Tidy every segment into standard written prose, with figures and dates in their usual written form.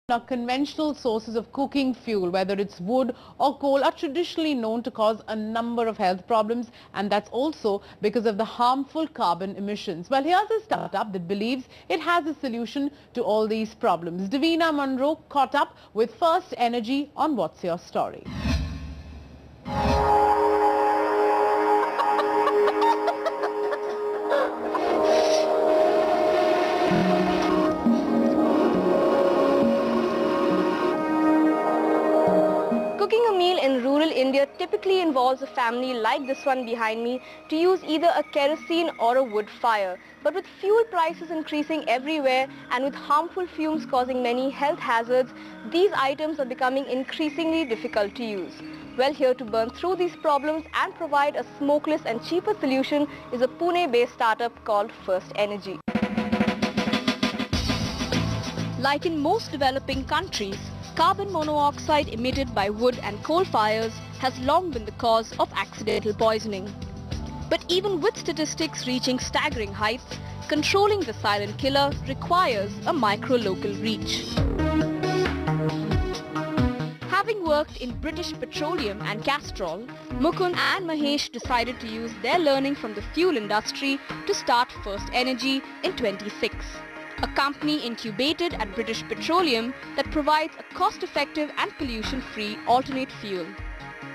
Now, conventional sources of cooking fuel, whether it's wood or coal, are traditionally known to cause a number of health problems, and that's also because of the harmful carbon emissions. Well, here's a startup that believes it has a solution to all these problems. Davina Monroe caught up with First Energy on What's Your Story. Cooking a meal in rural India typically involves a family like this one behind me to use either a kerosene or a wood fire. But with fuel prices increasing everywhere and with harmful fumes causing many health hazards, these items are becoming increasingly difficult to use. Well, here to burn through these problems and provide a smokeless and cheaper solution is a Pune-based startup called First Energy. Like in most developing countries, carbon monoxide emitted by wood and coal fires has long been the cause of accidental poisoning. But even with statistics reaching staggering heights, controlling the silent killer requires a micro-local reach. Having worked in British Petroleum and Castrol, Mukund and Mahesh decided to use their learning from the fuel industry to start First Energy in 26. A company incubated at British Petroleum that provides a cost-effective and pollution-free alternate fuel.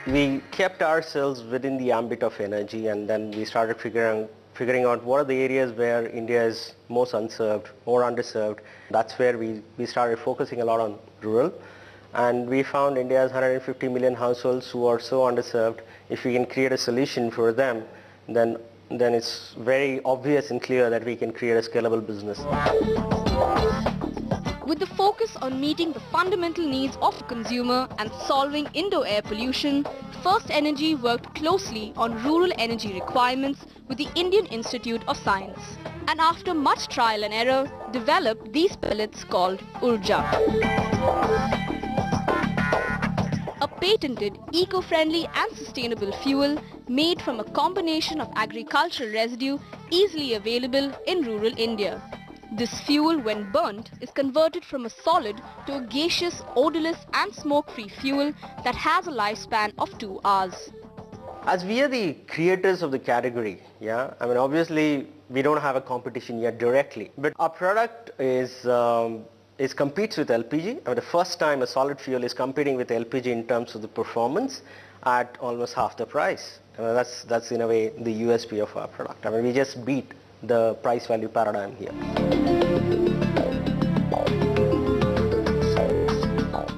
We kept ourselves within the ambit of energy, and then we started figuring out what are the areas where India is most unserved, more underserved. That's where we started focusing a lot on rural. And we found India's 150 million households who are so underserved. If we can create a solution for them, then it's very obvious and clear that we can create a scalable business. With the focus on meeting the fundamental needs of the consumer and solving indoor air pollution, First Energy worked closely on rural energy requirements with the Indian Institute of Science. And after much trial and error, developed these pellets called Urja. A patented, eco-friendly and sustainable fuel made from a combination of agricultural residue easily available in rural India. This fuel, when burnt, is converted from a solid to a gaseous, odorless and smoke-free fuel that has a lifespan of 2 hours. As we are the creators of the category, obviously we don't have a competition yet directly, but our product competes with LPG. The first time a solid fuel is competing with LPG in terms of the performance at almost half the price. That's in a way the USP of our product. We just beat the price value paradigm here.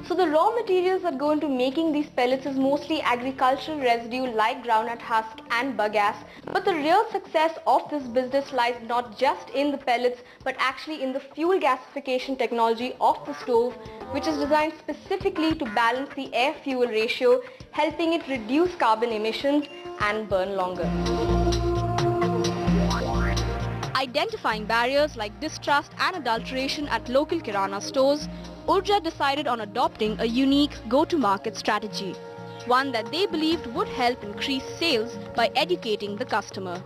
So the raw materials that go into making these pellets is mostly agricultural residue like groundnut husk and bagasse. But the real success of this business lies not just in the pellets but actually in the fuel gasification technology of the stove, which is designed specifically to balance the air-fuel ratio, helping it reduce carbon emissions and burn longer. Identifying barriers like distrust and adulteration at local kirana stores, Urja decided on adopting a unique go-to-market strategy, one that they believed would help increase sales by educating the customer.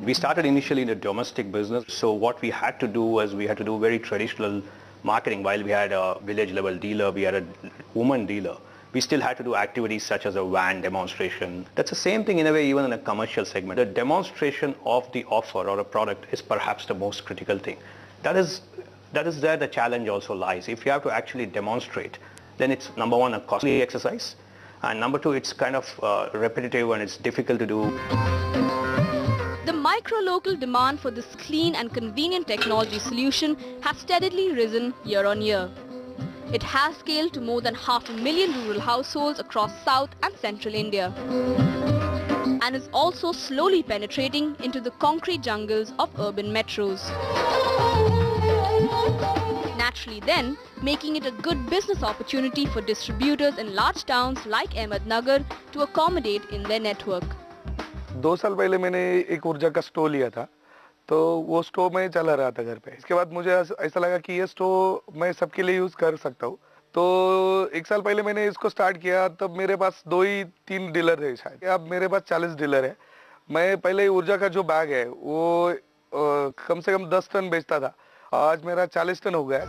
We started initially in a domestic business, so what we had to do was we had to do very traditional marketing. While we had a village level dealer, we had a woman dealer. We still had to do activities such as a van demonstration. That's the same thing in a way even in a commercial segment. The demonstration of the offer or a product is perhaps the most critical thing. That is where the challenge also lies. If you have to actually demonstrate, then it's number one, a costly exercise, and number two, it's kind of repetitive and it's difficult to do. The micro-local demand for this clean and convenient technology solution has steadily risen year on year. It has scaled to more than 500,000 rural households across South and Central India and is also slowly penetrating into the concrete jungles of urban metros. Naturally then, making it a good business opportunity for distributors in large towns like Ahmednagar to accommodate in their network. 2 साल पहले मैंने एक ऊर्जा का stove लिया था, तो वो स्टोव मैं चला रहा था घर पे। इसके बाद मुझे ऐसा लगा कि ये स्टोव मैं सबके लिए यूज कर सकता हूँ। तो 1 साल पहले मैंने इसको स्टार्ट किया, तब मेरे पास 2 ही 3 डीलर थे शायद। अब मेरे पास 40 डीलर है। मैं पहले ऊर्जा का जो बैग है वो कम से कम 10 टन बेचता था, आज मेरा 40 टन हो गया।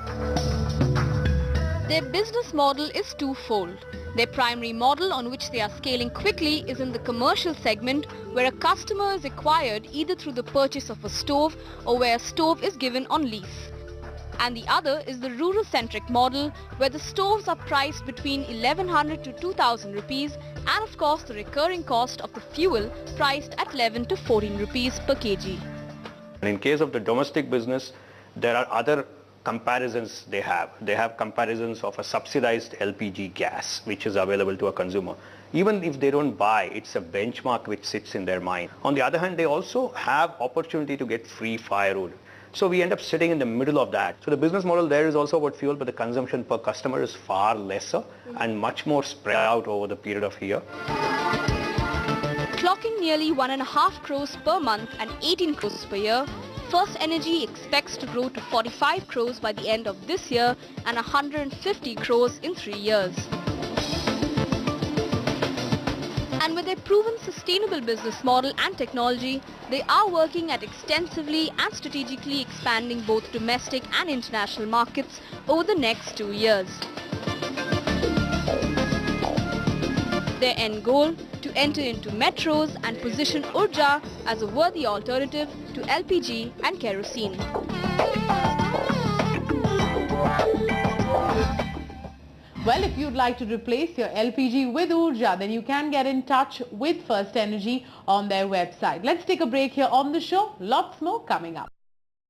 Their business model is twofold. Their primary model on which they are scaling quickly is in the commercial segment, where a customer is acquired either through the purchase of a stove or where a stove is given on lease. And the other is the rural-centric model, where the stoves are priced between 1100 to 2000 rupees, and of course the recurring cost of the fuel priced at 11 to 14 rupees per kg. And in case of the domestic business, there are other comparisons they have. They have comparisons of a subsidized LPG gas, which is available to a consumer. Even if they don't buy, it's a benchmark which sits in their mind. On the other hand, they also have opportunity to get free firewood. So we end up sitting in the middle of that. So the business model there is also about fuel, but the consumption per customer is far lesser and much more spread out over the period of a year. Clocking nearly 1.5 crores per month and 18 crores per year, First Energy expects to grow to 45 crores by the end of this year and 150 crores in 3 years. And with their proven sustainable business model and technology, they are working at extensively and strategically expanding both domestic and international markets over the next 2 years. Their end goal, to enter into metros and position Urja as a worthy alternative to LPG and kerosene. Well, if you'd like to replace your LPG with Urja, then you can get in touch with First Energy on their website. Let's take a break here on the show. Lots more coming up.